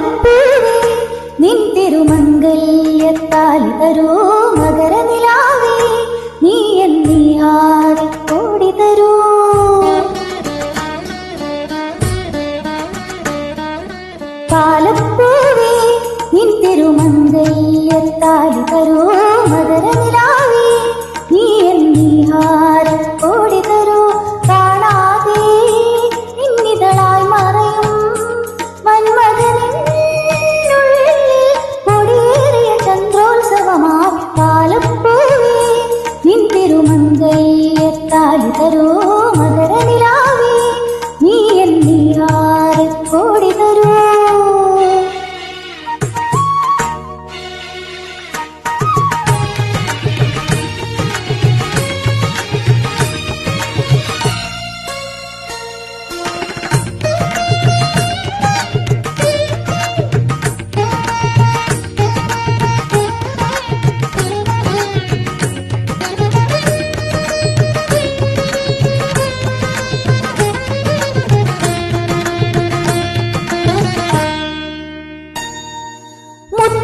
പാലപ്പൂവേ നിൻ തിരുമംഗല്യത്താലി തരൂ മകരനിലാവേ നീ എന്നീഹാരി കോടി തരൂ. പാലപ്പൂവേ നിൻ തിരുമംഗല്യത്താലി തരൂ മകരനിലാവേ നീ എന്നീഹാരി കോടി തരൂ. കാണാതെ നിന്നിതളായി മറയും മന്മഥനുള്ളിൽ കൊടിയേറിയ ചന്ദ്രോത്സവമായി പാലപ്പൂവേ നിൻ തിരുമംഗല്യത്താലി തരൂ മകരനിലാവേ നീ എന്നീഹാരി കോടി തരൂ.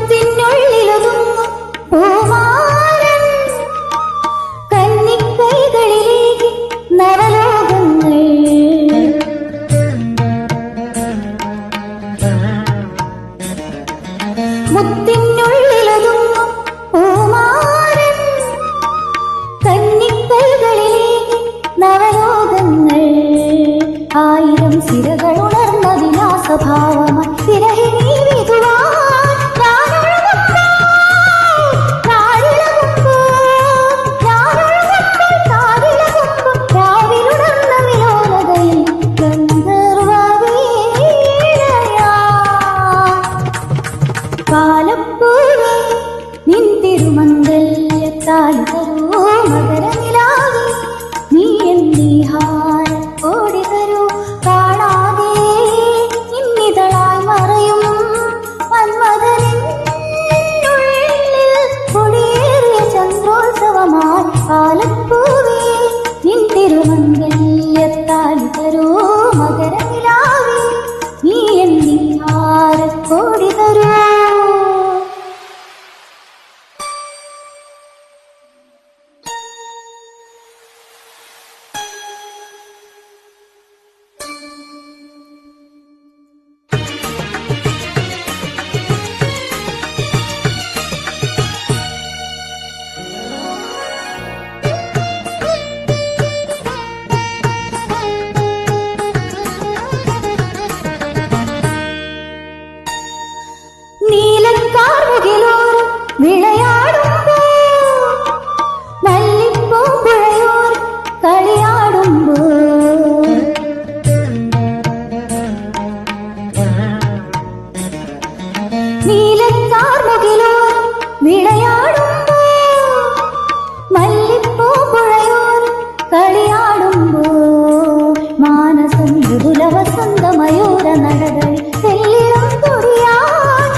മുത്തിനുള്ളിലൊതുങ്ങും പൂമാരൻ കന്നിക്കൈകളിലേക്ക് നവലോകങ്ങൾ. മുത്തിനുള്ളിലൊതുങ്ങും പൂമാരൻ കന്നിക്കൈകളിലേക്ക് നവലോകങ്ങൾ. ആയിരം സിരകൾ ഉണർന്ന വിലാസഭാവമായി വിരഹിണി വിധുവാൻ പാലപ്പൂവേ നിൻ തിരുമംഗല്യത്താലി തരൂ മകരനിലാവേ നീ എന്നീഹാരി കോടി തരൂ. കാണാതെ നിന്നിതളായി മറയും മന്മഥനുള്ളിൽ കൊടിയേറിയ ചന്ദ്രോത്സവമായി പാലപ്പൂവേ നിൻ തിരുമംഗല്യത്താലി തരൂ മകരനിലാവേ നീ എന്നീഹാരി കോടി തരൂ. നീലക്കാർമുകിലോരം വിളയാടുമ്പോൾ മല്ലിപ്പൂമ്പുഴയോരം കളിയാടുമ്പോൾ നീലക്കാർമുകിലോരം വിളയാടുമ്പോൾ മല്ലിപ്പൂമ്പുഴയോരം കളിയാടുമ്പോൾ മാനസം മൃദുല വസന്ത മയൂര നടകളിൽ തെല്ലിടം തുടിയാൻ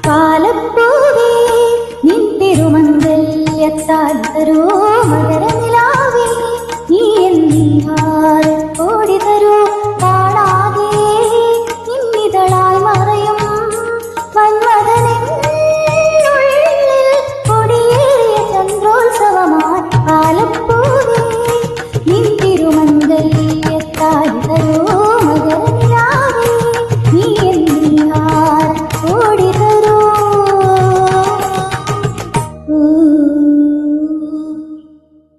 പാലപ്പൂവേ നിൻ തിരുമംഗല്യത്താലി തരൂ മകരനിലാവേ നീ എന്നീഹാരി കോടി തരൂ. കാണാതെ നിന്നിതളായി മറയും മന്മഥനുള്ളിൽ കൊടിയേറിയ ചന്ദ്രോത്സവമായി പാലപ്പൂവേ നിൻ തിരുമംഗല്യത്താലി